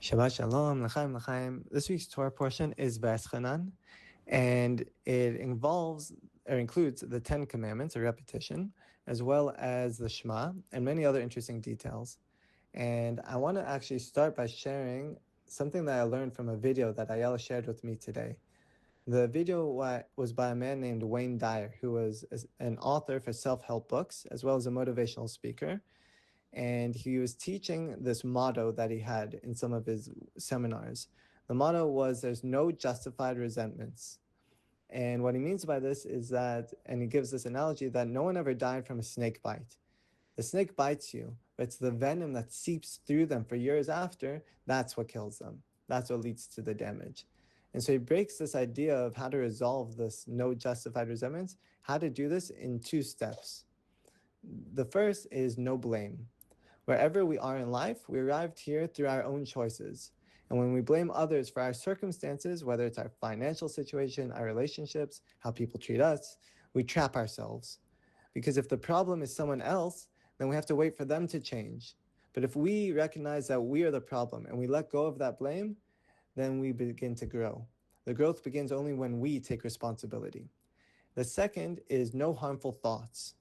Shabbat Shalom, L'chaim, L'chaim. This week's Torah portion is Vaetchanan, and it involves or includes the Ten Commandments, a repetition, as well as the Shema, and many other interesting details. And I want to actually start by sharing something that I learned from a video that Ayala shared with me today. The video was by a man named Wayne Dyer, who was an author for self-help books, as well as a motivational speaker. And he was teaching this motto that he had in some of his seminars. The motto was, there's no justified resentments. And what he means by this is that, and he gives this analogy, that no one ever died from a snake bite. The snake bites you, but it's the venom that seeps through them for years after, that's what kills them. That's what leads to the damage. And so he breaks this idea of how to resolve this no justified resentments, how to do this in two steps. The first is no blame. Wherever we are in life, we arrived here through our own choices. And when we blame others for our circumstances, whether it's our financial situation, our relationships, how people treat us, we trap ourselves. Because if the problem is someone else, then we have to wait for them to change. But if we recognize that we are the problem and we let go of that blame, then we begin to grow. The growth begins only when we take responsibility. The second is no harmful thoughts.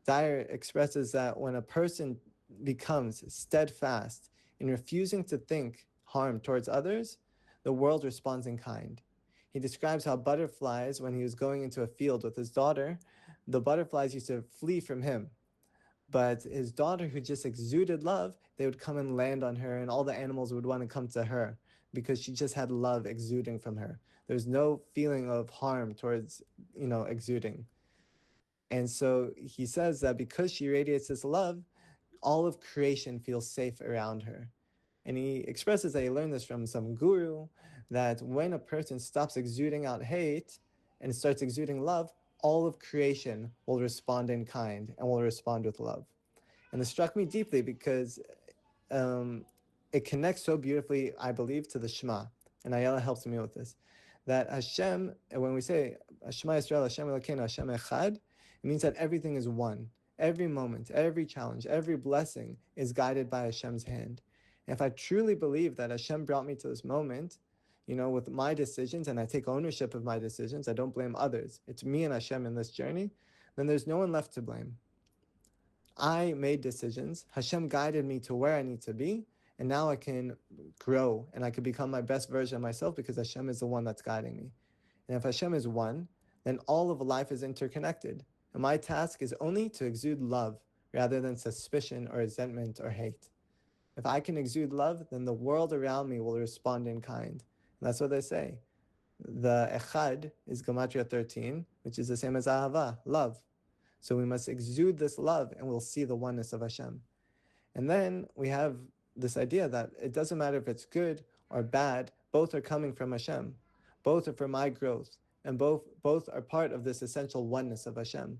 Dyer expresses that when a person becomes steadfast in refusing to think harm towards others, the world responds in kind. He describes how butterflies, when he was going into a field with his daughter, the butterflies used to flee from him. But his daughter, who just exuded love, they would come and land on her, and all the animals would want to come to her because she just had love exuding from her. There's no feeling of harm towards, exuding. And so he says that because she radiates this love, all of creation feels safe around her. And he expresses that he learned this from some guru, that when a person stops exuding out hate and starts exuding love, all of creation will respond in kind and will respond with love. And this struck me deeply because it connects so beautifully, I believe, to the Shema. And Ayala helps me with this. That Hashem, when we say Shema Yisrael, Hashem Elokeinu, Hashem Echad, it means that everything is one. Every moment, every challenge, every blessing is guided by Hashem's hand. And if I truly believe that Hashem brought me to this moment, with my decisions, and I take ownership of my decisions, I don't blame others, it's me and Hashem in this journey, then there's no one left to blame. I made decisions, Hashem guided me to where I need to be, and now I can grow, and I can become my best version of myself because Hashem is the one that's guiding me. And if Hashem is one, then all of life is interconnected. And my task is only to exude love rather than suspicion or resentment or hate. If I can exude love, then the world around me will respond in kind. And that's what they say. The Echad is Gematria 13, which is the same as Ahava, love. So we must exude this love and we'll see the oneness of Hashem. And then we have this idea that it doesn't matter if it's good or bad, both are coming from Hashem. Both are for my growth. And both are part of this essential oneness of Hashem.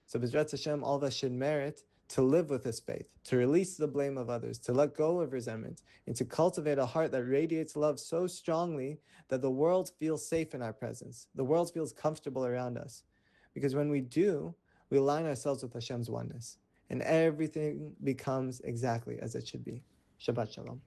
So B'ezrat Hashem, all of us should merit to live with this faith, to release the blame of others, to let go of resentment, and to cultivate a heart that radiates love so strongly that the world feels safe in our presence. The world feels comfortable around us. Because when we do, we align ourselves with Hashem's oneness. And everything becomes exactly as it should be. Shabbat Shalom.